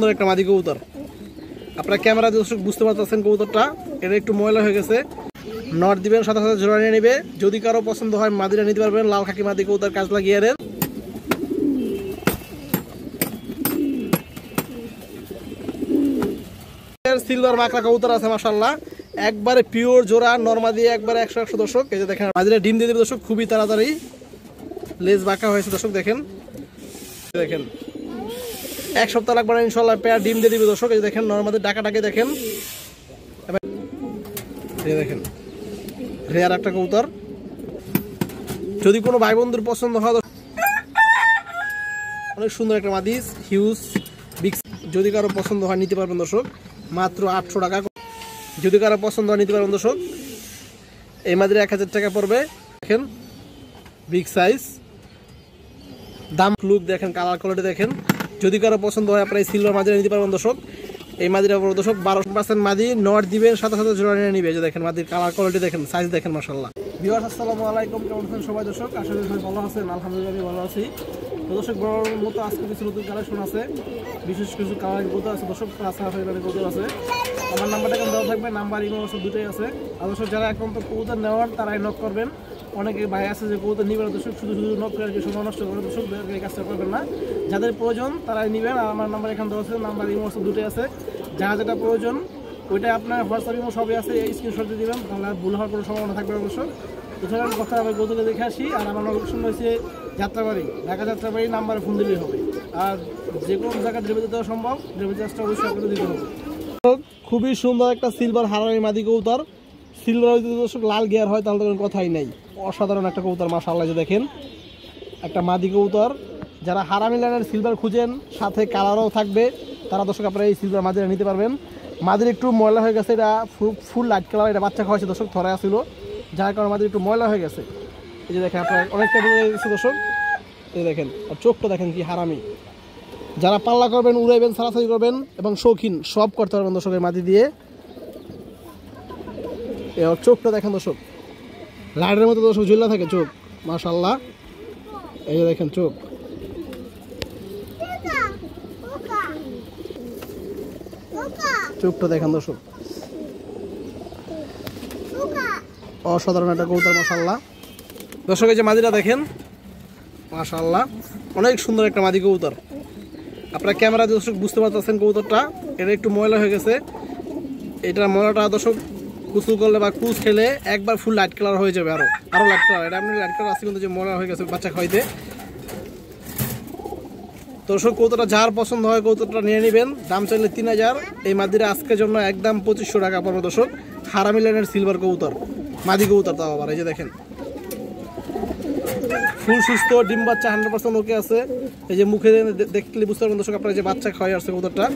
সুন্দর একটা মাদি কবুতর। আপনারা ক্যামেরা দর্শক বুঝতে পারতেছেন কবুতরটা এটা একটু ময়লা হয়ে গেছে। নট দিবেন, সাথে সাথে জোড়া নিয়ে নেবে। যদি কারো পছন্দ হয় মাদিরা নিতে পারবেন। লাল খাকি মাদি কবুতর কাজ লাগিয়ে দেন। সিলভার মাকড়া কবুতর আছে মাশাআল্লাহ, একবারে পিওর জোড়া নরমা দিয়ে একবারে 100 দর্শক। এই যে দেখেন মাদিরা ডিম দিয়ে দেবে দর্শক খুবই তাড়াতাড়ি। লেজ বাঁকা হয়েছে দর্শক, দেখেন দেখেন 1 সপ্তাহ লাগবে না ইনশাআল্লাহ পেয়ার ডিম দিয়ে দিবে দর্শক। এই দেখেন নরমাদের ডাকাটাকে দেখেন, এই দেখেন রেয়ার একটা কবুতর। যদি কোনো ভাই বন্ধুর পছন্দ হয় অনেক সুন্দর একটা মাদি হিউজ বিগ, যদি কারো পছন্দ হয় নিতে পারবেন দর্শক মাত্র 800 টাকা। যদি কারো পছন্দ হয় নিতে পারবেন দর্শক। এই মাদিরা 1000 টাকা পড়বে। দেখেন বিগ সাইজ, দাম লুক দেখেন, কালার কোয়ালিটি দেখেন। যদি কারো পছন্দ হয় আপনারা এই সিলভার মাদিরা নিতে পারবেন দর্শক। এই মাদিরা পড়বে দর্শক 12% মাদি, নট দিবেন, সাথে সাথে জোড়া নিয়ে নিবে। যে দেখেন মাদির কালার কোয়ালিটি দেখেন, সাইজ দেখেন মাশাআল্লাহ। ভিউয়ার্স আসসালামু আলাইকুম, কেমন আছেন সবাই দর্শক? আশা করি সবাই ভালো আছেন। আলহামদুলিল্লাহ আমি ভালো আছি। তো দর্শক বড় মতো আজকে কিছু নতুন কালেকশন আছে, বিশেষ কিছু কালার কবুতর আছে দর্শক, কবুতর আছে। আমার নাম্বারটা কেমন দেওয়া থাকবে, নাম্বার ইমেল দুটোই আছে। আর দর্শক যারা এখন তো কবুতর নেওয়ার তারাই নক করবেন। অনেকে ভাই আছে যে কবুতর নিবেন দর্শক, শুধু শুধু নক করে সময় নষ্ট করে দর্শক, এই কাজটা করবেন না। যাদের প্রয়োজন তারাই নেবেন। আর আমার নাম্বার এখানে দেওয়া আছে, নাম্বার ইমেল দুটোই আছে। যারা যেটা প্রয়োজন ওইটা আপনার হোয়াটসঅ্যাপ ইমেল সবই আছে, এই স্ক্রিনশট দিয়ে দেবেন, তাহলে আর ভুল হওয়ার কোনো সম্ভাবনা থাকবে অবশ্যই। তো সেখানে কথা হবে কবুতরকে দেখে আসি। আর আমার লোকেশন হয়েছে যাত্রাবাড়ি, ঢাকা যাত্রাবাড়ি, নাম্বারে ফোন দিলেই হবে। আর যে কোনো জায়গায় ডেলিভারি দেওয়া সম্ভব, ডেলিভারি চার্জটা অবশ্যই আপনাকে দিতে হবে। খুবই সুন্দর একটা সিলভার হারামি মাদি কবুতর। সিলভার যদি দর্শক লাল গিয়ার হয় তাহলে তো কোনো কথাই নাই, অসাধারণ একটা কবুতর মাশাআল্লাহ। যে দেখেন একটা মাদি কবুতর, যারা হারামি লাইনের সিলভার খুঁজেন সাথে কালারও থাকবে তারা দর্শক আপনারা এই সিলভার মাদিরা নিতে পারবেন। মাদির একটু ময়লা হয়ে গেছে, এটা ফুল লাইট কালার, এটা বাচ্চা খাওয়াইছে দর্শক, ধরে আসছিল যার কারণে মাদির একটু ময়লা হয়ে গেছে। এই যে দেখেন আপনার অনেকটা বোঝা গেছে দর্শক। এই দেখেন আর চোখটা দেখেন কি হারামি। যারা পাল্লা করবেন, উড়াইবেন, সারাসারি করবেন এবং শৌখিন সব করতে পারবেন দর্শক এই মাদি দিয়ে। এর চোখটা দেখেন দর্শক, লাইটের মতো দর্শক ঝুলা থাকে চোখ মাশাআল্লাহ। এই যে দেখেন চোখ, চোখটা দেখেন দর্শক, অসাধারণ একটা কবুতর মাশাআল্লাহ। দর্শক এই যে মাদিটা দেখেন মাশাআল্লাহ, অনেক সুন্দর একটা মাদি কবুতর। আপনারা ক্যামেরা দর্শক বুঝতে পারতেছেন কবুতরটা এটা একটু ময়লা হয়ে গেছে। এটার ময়লাটা দর্শক কুচু করলে বা কুচ খেলে একবার ফুল লাইট কালার হয়ে যাবে, আরো লাইট কালার। এটা আপনি লাইট কালার আছে কিন্তু যে ময়লা হয়ে গেছে বাচ্চা খাইতে। দর্শক কবুতরটা যার পছন্দ হয় কবুতরটা নিয়ে নেবেন। দাম চাইলে 3000। এই মাদিরা আজকের জন্য একদম 2500 টাকা পড়বে দর্শক। হারামি লাইনের সিলভার কবুতর, মাদি কবুতর তাও আবার। এই যে দেখেন ফুল সুস্থ, ডিম বাচ্চা 100% ওকে আছে। এই যে মুখে দেখলে বুঝতে পারবেন দর্শক আপনারা যে বাচ্চা খাওয়াই আসছে কবুতরটা।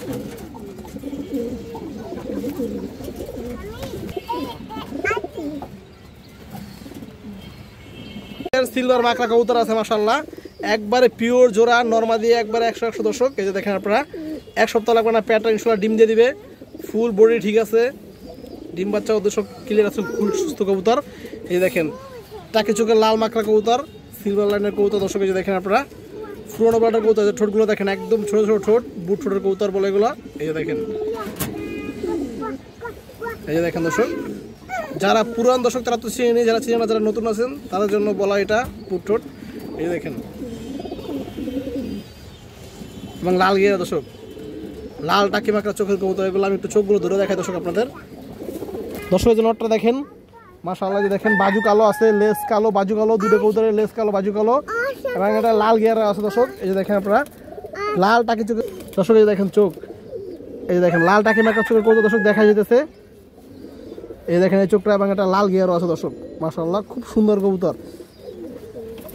সিলভার মাকড়া কবুতর আছে মাশাআল্লাহ, একবারে পিওর জোড়া নরমা দিয়ে একবারে 100 দর্শক। এই যে দেখেন আপনারা 1 সপ্তাহ লাগবে না পেয়ারটা ইনশাআল্লাহ ডিম দিয়ে দিবে। ফুল বডি ঠিক আছে, ডিম বাচ্চা দর্শক ক্লিয়ার আছে, ফুল সুস্থ কবুতর। এই দেখেন টাকে চোখে লাল মাকড়া কবুতর, সিলভার লাইনের কবুতর দর্শক। এই যে দেখেন আপনারা পুরোনো ব্লাডের কবুতর, ঠোঁটগুলো দেখেন একদম ছোট ছোট ঠোঁট, বুট ঠোঁটের কবুতর বলে এগুলো। এই যে দেখেন, এই যে দেখেন দর্শক, যারা পুরান দর্শক তারা তো চিনে, যারা চিনে না, যারা নতুন আছেন তাদের জন্য বলা এটা বুট ঠোঁট। এই দেখেন এবং লাল গিয়ে দর্শক, লাল টাকি মাকড়া চোখের কবুতর এগুলো। আমি একটু চোখগুলো ধরে দেখাই দর্শক আপনাদের। দর্শক এই যে নটটা দেখেন মাশাআল্লাহ, যে দেখেন বাজু কালো আছে, লেস কালো, বাজু কালো, দুটো কবুতরের লেস কালো, বাজু কালো এবং এটা লাল গিয়ার আছে দর্শক। এই যে দেখেন আপনারা লাল টাকি চোখের দর্শক, এই যে দেখেন চোখ, এই যে দেখেন লাল টাকি মাকড়া চোখের কবুতর দর্শক দেখা যেতেছে। এই দেখেন এই চোখটা এবং একটা লাল গিয়ারও আছে দর্শক মাশাআল্লাহ, খুব সুন্দর কবুতর।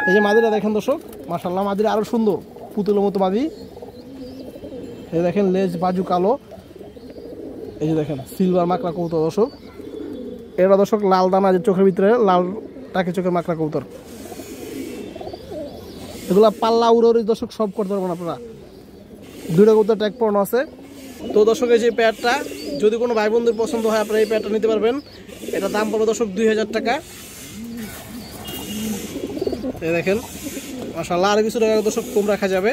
এই যে মাদিরা দেখেন দর্শক মাশাআল্লাহ, মাদিরা আরো সুন্দর, পুতুলের মতো মাদি। এই দেখেন লেজ বাজু কালো। এই যে দেখেন সিলভার মাকড়া কবুতর দর্শক, এটা দর্শক লাল দানা যে চোখের ভিতরে লাল টাকি চোখের মাকড়া কবুতর। এগুলা পাল্লা উড়ি দর্শক সব করতে পারবেন আপনারা। দুইটা কবুতর ট্যাগ পড়ানো আছে। তো দর্শক এই যে পেয়ারটা যদি কোনো ভাই বন্ধুর পছন্দ হয় আপনারা এই পেয়ারটা নিতে পারবেন। এটা দাম পড়বে দর্শক 2000 টাকা। এই দেখেন মাশাআল্লাহ, আর কিছু টাকা দর্শক কম রাখা যাবে।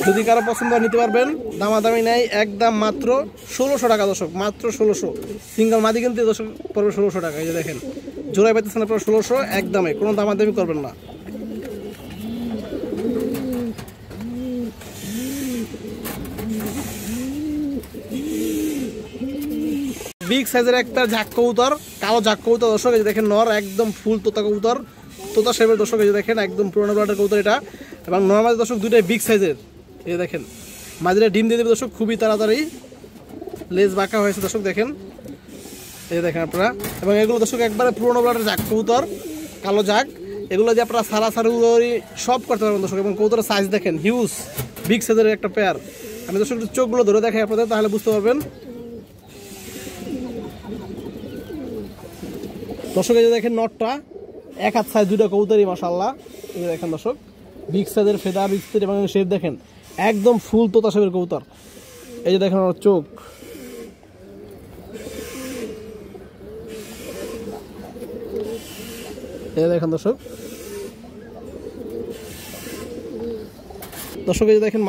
যদি কারো পছন্দ হয় নিতে পারবেন, দামাদামি নাই, একদম মাত্র 1600 টাকা দর্শক, মাত্র 1600। সিঙ্গেল মাদি কিনতে দর্শক পড়বে 1600 টাকা। এই যে দেখেন জোড়ায় পাইতেছেন আপনারা 1600 একদমে, কোনো দামাদামি করবেন না। বিগ সাইজের একটা ঝাক কবুতর, কালো ঝাক কবুতর দর্শক। এই যে দেখেন নর একদম ফুল তোতা কবুতর, তোতা শেপের দর্শক। এই যে দেখেন একদম পুরোনো ব্লাডের কবুতর এটা, এবং নর্মাল দর্শক দুইটাই বিগ সাইজের। এই যে দেখেন মাঝিরা ডিম দিয়ে দেবে দর্শক খুবই তাড়াতাড়ি, লেজ বাঁকা হয়েছে দর্শক দেখেন। এই দেখেন আপনারা, এবং এগুলো দর্শক একবারে পুরোনো ব্লাডের ঝাক কবুতর, কালো ঝাক। এগুলো যে আপনারা সারা সারি সব করতে পারবেন দর্শক। এবং কবুতরের সাইজ দেখেন হিউজ, বিগ সাইজের একটা পেয়ার। আমি দর্শক চোখগুলো ধরে দেখাই আপনাদের, তাহলে বুঝতে পারবেন দর্শক। এই যে দেখেন নটটা এক হাত সাইজ, দুইটা কবুতরই মাশাআল্লাহ। এই যে দেখেন দর্শক বিগ সাইজের ফেদা, বিগ সাইজ এবং শেপ দেখেন একদম ফুল তোতা শেপের কবুতর। এই যে দেখেন আমার চোখ, এই যে দেখেন দর্শক। দর্শক এই যে দেখেন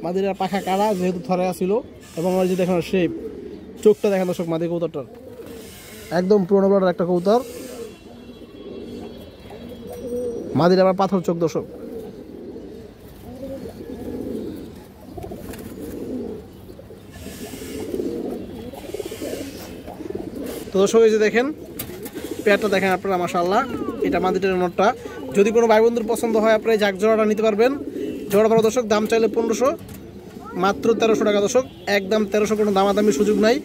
মাদিরা পাখা কাড়া, যেহেতু থরে আসছিল। এবং এই যে দেখেন শেপ, চোখটা দেখেন দর্শক মাদি কবুতরটার, একদম পুরোনো ব্লাডের একটা কবুতর। মাদির আবার পাথর চোখ দর্শক। তো দর্শক এই যে দেখেন পেয়ারটা দেখেন আপনারা মাশাআল্লাহ, এটা মাদিটার নটটা। যদি কোনো ভাই বন্ধুর পছন্দ হয় আপনারা এই জাক জোড়াটা নিতে পারবেন। জোড়া ভালো দর্শক, দাম চাইলে 1500, মাত্র 1300 টাকা দর্শক, একদম 1300, কোনো দামাদামির সুযোগ নাই।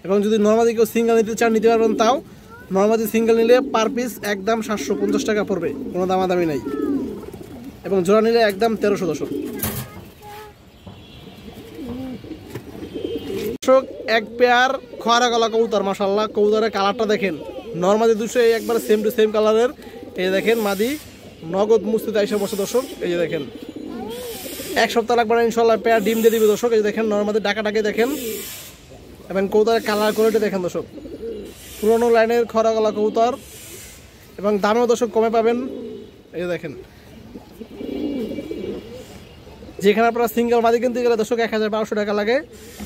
এবং যদি নর্মালি কেউ সিঙ্গেল নিতে চান নিতে পারবেন, তাও নর্মালি সিঙ্গেল নিলে পার পিস একদম 750 টাকা পড়বে, কোনো দামাদামি নাই। এবং জোড়া নিলে একদম 1300 দর্শক। দর্শক এক পেয়ার খোয়ারা গলা কবুতর মাশাআল্লাহ, কবুতরের কালারটা দেখেন, নর্মালি দুশো একবার সেম টু সেম কালারের। এই দেখেন মাদি নগদ মুস্তিতে আইসা বসে দর্শক। এই যে দেখেন 1 সপ্তাহ লাগবে ইনশাল্লাহ পেয়ার ডিম দিয়ে দিবে দর্শক। এই যে দেখেন নর্মালি ডাকাটাকে দেখেন, এবং কবুতরের কালার কোয়ালিটি দেখেন দর্শক, পুরোনো লাইনের খরা গলা কবুতর। এবং দামেও দর্শক কমে পাবেন। এই যে দেখেন যেখানে আপনারা সিঙ্গেল মাদি কিনতে গেলে দর্শক 1200 টাকা লাগে,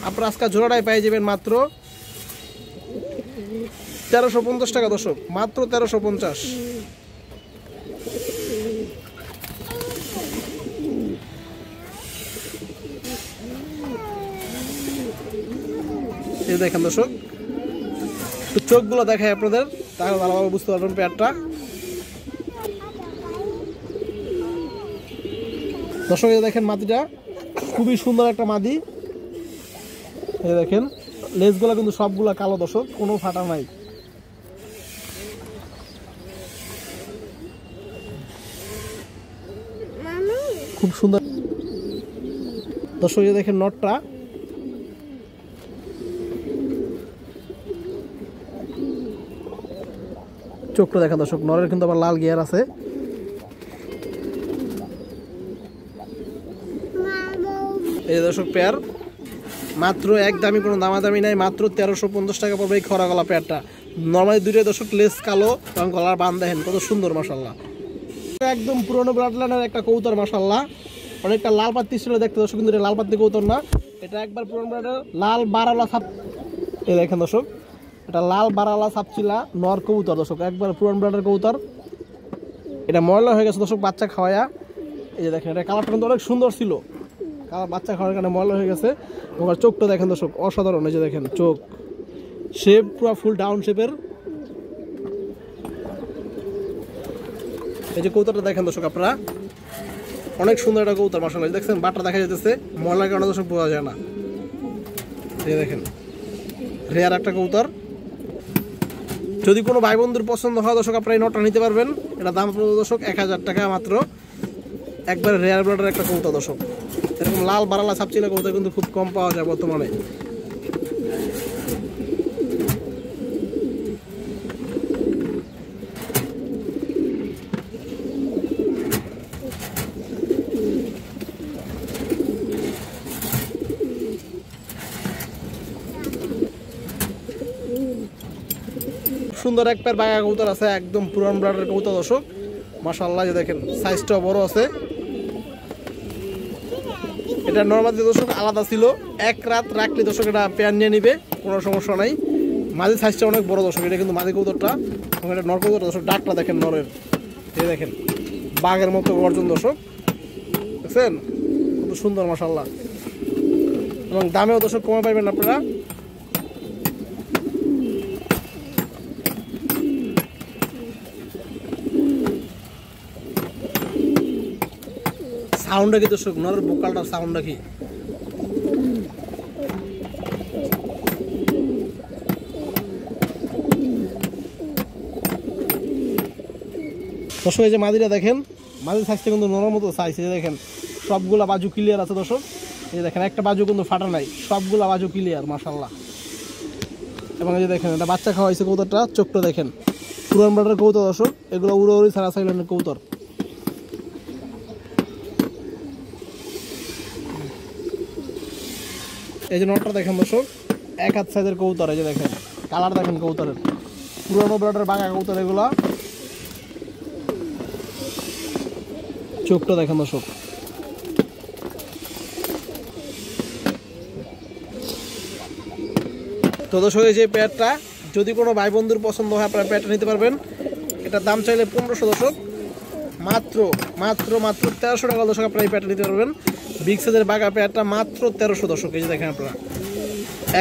আপনারা আজকে জোড়াটাই পেয়ে যাবেন মাত্র 1350 টাকা দর্শক, মাত্র 1350। এই দেখেন দর্শক একটু চোখগুলো দেখায় আপনাদের, তাহলে ভালোভাবে বুঝতে পারবেন পেয়ারটা। দর্শক এই দেখেন মাদিটা খুবই সুন্দর একটা মাদি। এই দেখেন লেজগুলো কিন্তু সবগুলা কালো দর্শক, কোনো ফাটা নাই। খুব সুন্দর দর্শক। এই দেখেন নটটা, চোখটা দেখেন দর্শক, নরের কিন্তু আবার লাল গিয়ার আছে। এই দর্শক পেয়ার মাত্র একদমই কোনো দামাদামি নাই, মাত্র 1350 টাকা পড়বে এই খরা গলা পেয়ারটা। নর্মালি দুইটাই দর্শক লেস কালো, এবং গলার বান দেখেন কত সুন্দর মাশাআল্লাহ, একদম পুরোনো ব্লাড লাইনের একটা কবুতর মাশাআল্লাহ। অনেকটা লাল পাত্তি ছিল দেখতে দর্শক, কিন্তু এটা লাল পাত্তি কবুতর না, এটা একবার পুরোনো ব্লাডের লাল বারালা সাপ। এই দেখেন দর্শক এটা লাল বারালা সাপচিলা নর কবুতর দর্শক, একবার পুরোনো ব্লাডের কবুতর। এটা ময়লা হয়ে গেছে দর্শক বাচ্চা খাওয়ায়া। এই যে দেখেন এটা কালারটা কিন্তু অনেক সুন্দর ছিল, বাচ্চা খাওয়ার কারণে ময়লা হয়ে গেছে। তোমার চোখটা দেখেন দর্শক অসাধারণ। এই যে দেখেন চোখ শেপ পুরো ফুল ডাউন শেপের। এই যে কবুতরটা দেখেন দর্শক আপনারা, অনেক সুন্দর একটা কবুতর মাশাআল্লাহ। দেখছেন বাটটা দেখা যাচ্ছে, ময়লার কারণে দর্শক বোঝা যায় না। এই দেখেন রেয়ার একটা কবুতর। যদি কোনো ভাই বন্ধুর পছন্দ হয় দর্শক আপনারা এই নটটা নিতে পারবেন। এটা দাম পড়বে দর্শক 1000 টাকা মাত্র, একবারে রেয়ার ব্লাডের একটা কবুতর দর্শক। এরকম লাল বারালা সাপচিলা কবুতর কিন্তু খুব কম পাওয়া যায় বর্তমানে। সুন্দর এক পেয়ার বাঘা কবুতর আছে, একদম পুরান ব্লাডের কবুতর দর্শক মাশাআল্লাহ। যে দেখেন সাইজটাও বড় আছে। এটা নর্মাল দর্শক আলাদা ছিল, এক রাত রাখলে দর্শক এটা পেয়ার নিয়ে নিবে, কোনো সমস্যা নাই। মাঝি সাইজটা অনেক বড় দর্শক, এটা কিন্তু মাঝি কবুতরটা, এবং এটা নর কবুতর দর্শক, ডাকটা দেখেন নরের, এই দেখেন বাঘের মতো গর্জন দর্শক, দেখছেন কত সুন্দর মাশাআল্লাহ। এবং দামেও দর্শক কমে পাইবেন আপনারা। সাউন্ডটা কি দর্শক, নরের ভোকালটার সাউন্ডটা কি, দর্শক এই যে মাদিরা দেখেন, মাদির সাইজটা কিন্তু নরম মতো সাইজ, এই দেখেন সবগুলা বাজু ক্লিয়ার আছে দর্শক, এই দেখেন একটা বাজু কিন্তু ফাটা নাই, সবগুলা বাজু ক্লিয়ার মাশাআল্লাহ। এবং এই যে দেখেন এটা বাচ্চা খাওয়া হয়েছে কবুতরটা, চোখটা দেখেন পুরান বাটার কবুতর দর্শক, এগুলো উড়ে উড়ি ছাড়া সাইলেন্টের কবুতর। এই যে নটটা দেখেন দর্শক, এক হাত সাইজের কবুতর, এই যে দেখেন কালার দেখেন কবুতরের, পুরানো বাটার বাঘা কবুতর এগুলা, চোখটা দেখেন দর্শক। তো দর্শক এই যে প্যাডটা যদি কোনো ভাই বন্ধুর পছন্দ হয় আপনারা প্যাডটা নিতে পারবেন। এটার দাম চাইলে 1500 দর্শক, মাত্র মাত্র মাত্র 1300 টাকা দর্শক আপনারা এই প্যাডটা নিতে পারবেন। বিগ সাইজের বাঘা প্যাডটা মাত্র 1300 দর্শক, এই যে দেখেন আপনারা,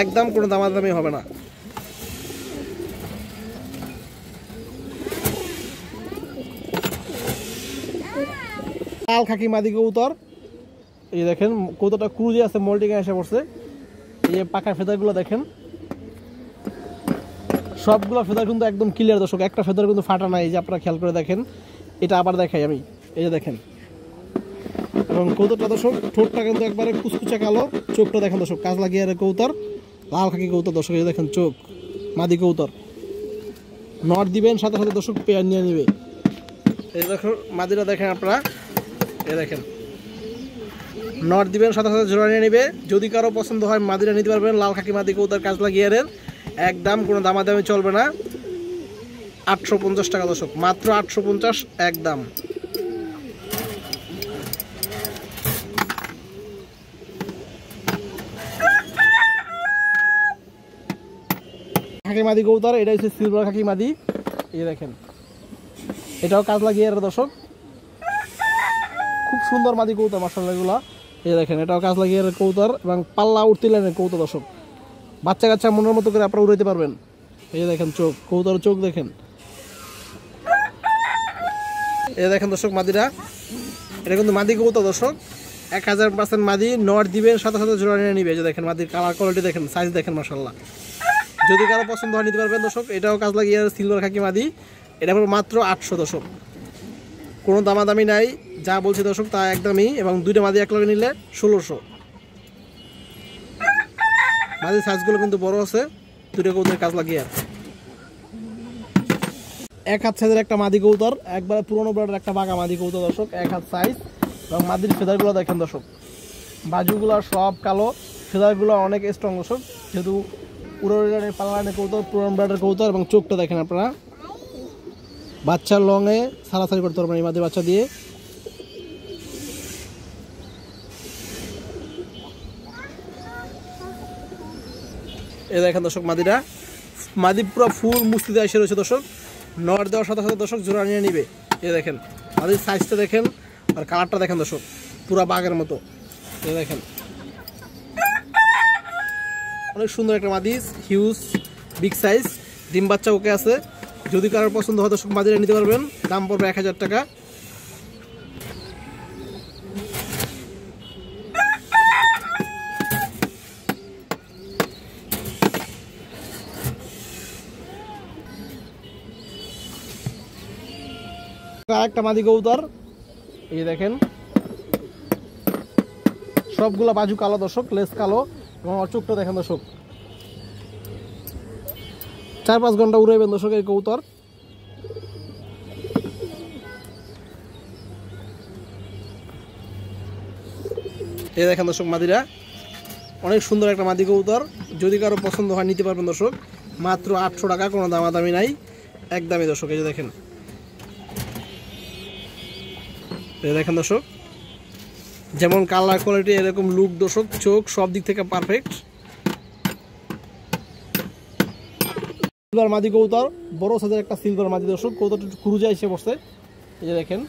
একদম কোনো দামাদামি হবে না। লাল খাকি মাদি কবুতর, এই দেখেন কবুতরটা ক্রুজে আছে, মোল্টিং এসে পড়ছে, এই যে পাকা ফেদারগুলো দেখেন, সবগুলো ফেদার কিন্তু একদম ক্লিয়ার দর্শক, একটা ফেদার কিন্তু ফাটা নাই, এই যে আপনারা খেয়াল করে দেখেন। এটা আবার দেখাই আমি, এই যে দেখেন, এবং কবুতরটা দর্শক ঠোঁটটা কিন্তু একবারে কুচকুচে কালো, চোখটা দেখেন দর্শক কাজ লাগিয়ে কবুতর, লাল খাকি কবুতর দর্শক, এই দেখেন চোখ, মাদি কবুতর। নট দিবেন সাথে সাথে দর্শক পেয়ার নিয়ে নিবে, এই দেখুন মাদিরা দেখেন আপনারা, এই দেখেন নট দিবেন সাথে সাথে জোড়া নিয়ে নিবে। যদি কারো পছন্দ হয় মাদিরা নিতে পারবেন, লাল খাকি মাদি কবুতর কাজ লাগিয়ে একদম কোনো দামাদামি চলবে না। 850 টাকা দর্শক, মাত্র 850 একদম। খাকি মাদি কবুতর, এটা হচ্ছে সিলভার খাকি মাদি, এই দেখেন এটাও কাজ লাগিয়ে দর্শক, খুব সুন্দর মাদি কবুতর মাশাআল্লাহ এগুলা, এই দেখেন এটাও কাজ লাগিয়ে কবুতর, এবং পাল্লা উঠতে লাইনের কবুতর দর্শক, বাচ্চা কাচ্চা মনের মতো করে আপনারা উড়াইতে পারবেন। এই দেখেন চোখ, কবুতরের চোখ দেখেন, এই দেখেন দর্শক মাদিরা, এটা কিন্তু মাদি কবুতর দর্শক, 1000% মাদি। নট দিবেন সাথে সাথে জোড়া নিয়ে নিবে, যে দেখেন মাদির কালার কোয়ালিটি দেখেন, সাইজ দেখেন মাশাআল্লাহ। যদি কারো পছন্দ হয় নিতে পারবেন দর্শক। এটাও কাজ লাগিয়ে সিলভার খাকি মাদি, এটা মাত্র 800 দর্শক, কোনো দামাদামি নাই, যা বলছি দর্শক তা একদমই। এবং দুইটা মাদি এক লগে নিলে 1600। মাদির সাইজগুলো কিন্তু বড় আছে, দুটো কবুতরের কাজ লাগিয়ে। এক হাত সাইজের একটা মাদি কবুতর, একবার পুরোনো ব্লাডের একটা বাঘা মাদি কবুতর দর্শক, এক হাত সাইজ। এবং মাদির ফেদারগুলো দেখেন দর্শক, বাজুগুলো সব কালো, ফেদারগুলো অনেক স্ট্রং দর্শক, যেহেতু উড়ানের পাল্লানের কবুতর, পুরোনো ব্লাডের কবুতর। এবং চোখটা দেখেন আপনারা, বাচ্চার লঙে সারাসারি করতে পারবেন এই মাদি বাচ্চা দিয়ে। এই দেখেন দর্শক মাদিরা, মাদি পুরো ফুল মুস্তিতে এসে রয়েছে দর্শক, নট দেওয়ার সাথে সাথে দর্শক জোড়া নিয়ে নিবে। এই দেখেন মাদির সাইজটা দেখেন, আর কালারটা দেখেন দর্শক, পুরা বাঘের মতো। এই দেখেন অনেক সুন্দর একটা মাদি, হিউজ বিগ সাইজ, ডিম বাচ্চা ওকে আছে। যদি কারোর পছন্দ হয় দর্শক মাদিরা নিতে পারবেন, দাম পড়বে 1000 টাকা। আরেকটা মাদি কবুতর, এই দেখেন সবগুলা বাজু কালো দর্শক, লেস কালো, এবং চোখটা দেখেন দর্শক, 4-5 ঘন্টা উড়াইবেন দর্শক এই কবুতর। এই দেখেন দর্শক মাদিরা, অনেক সুন্দর একটা মাদি কবুতর। যদি কারো পছন্দ হয় নিতে পারবেন দর্শক, মাত্র 800 টাকা, কোনো দামাদামি নাই, একদমই দর্শক। এই যে দেখেন, এই দেখেন দর্শক যেমন কালার কোয়ালিটি এরকম লুক দর্শক, চোখ সব দিক থেকে পারফেক্ট। সিলভার মাদি কবুতর, বড় সাইজের একটা সিলভার মাদি দর্শক, কবুতরটা একটু ক্রুজে এসে বসছে। এই যে দেখেন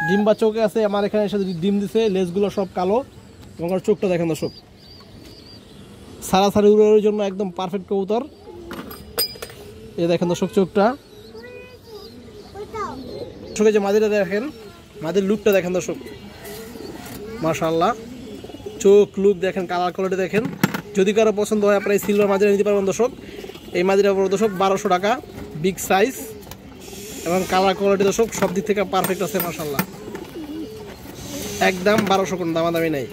ডিম বা চোখে আছে, আমার এখানে এসে ডিম দিছে, লেজগুলো সব কালো এবং চোখটা দেখেন দর্শক সারাসারি উড়ানোর জন্য একদম পারফেক্ট কবুতর। এই দেখেন দর্শক চোখটা, চোখে যে মাদিটা দেখেন, মাদির লুকটা দেখেন দর্শক, মাশাআল্লাহ চোখ লুক দেখেন, কালার কোয়ালিটি দেখেন। যদি কারো পছন্দ হয় আপনারা এই সিলভার মাদিরা নিতে পারবেন দর্শক। এই মাদিরা পড়বে দর্শক 1200 টাকা, বিগ সাইজ এবং কালার কোয়ালিটি দর্শক সব দিক থেকে পারফেক্ট আছে মাশাআল্লাহ। একদম 1200, কোনো দামাদামি নাই।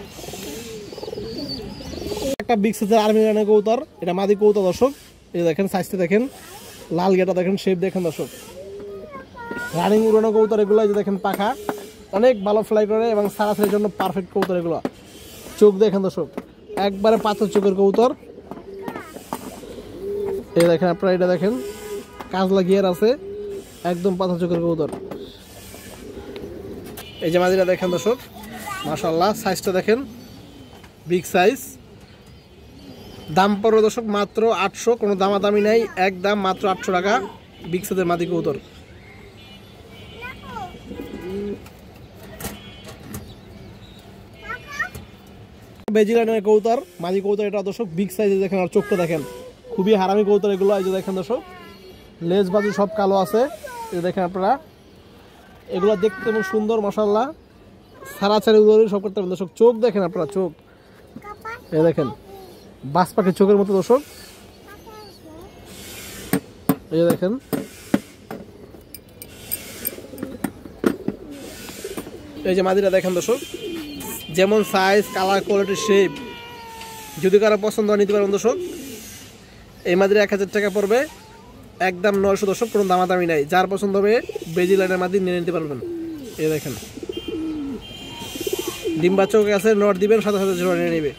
একটা বিগ সাইজের আর্মি রানের কবুতর, এটা মাদি কবুতর দর্শক। এই দেখেন সাইজটা দেখেন, লাল গেটা দেখেন, শেপ দেখেন দর্শক, রানিং উড়ানো কবুতর এগুলো। এই যে দেখেন পাখা অনেক ভালো ফ্লাই করে এবং সারাসারির জন্য পারফেক্ট কবুতর এগুলো। চোখ দেখেন দর্শক, একবারে পাথর চোখের কবুতর। এই দেখেন আপনারা, এটা দেখেন কাজলা গিয়ার আছে, একদম পাথর চোখের কবুতর। এই যে মাদিরা দেখেন দর্শক মাশাআল্লাহ, সাইজটা দেখেন বিগ সাইজ। দাম পড়বে দর্শক মাত্র 800, কোনো দামাদামি নাই, একদম মাত্র 800 টাকা, বিগ সাইজের মাদি কবুতর। বেজিলানের কবুতর, মাদি কবুতর এটা দর্শক, বিগ সাইজে দেখেন, আর চোখটা দেখেন খুবই হারামি কবুতর এগুলো। এই যে দেখেন দর্শক লেজ বাজু সব কালো আছে, এই দেখেন আপনারা, এগুলো দেখতে এবং সুন্দর মাশাআল্লাহ, সারাচারি উড়াউড়ি সব করতে পারবেন দর্শক। চোখ দেখেন আপনারা, চোখ এই দেখেন বাস পাখির চোখের মতো দর্শক। এই দেখেন এই যে মাদিরা দেখেন দর্শক, যেমন সাইজ, কালার, কোয়ালিটি, শেপ, যদি কারো পছন্দ হয় নিতে পারবেন দর্শক। এই মাদিরা 1000 টাকা পড়বে, একদম 900 দর্শক, কোনো দামাদামি নাই। যার পছন্দ হবে বেজিলাইনের মাদি নিয়ে নিতে পারবেন। এই দেখেন ডিম্বা চোখে আছে, নট দিবেন সাথে সাথে জোড়া নিয়ে নেবে।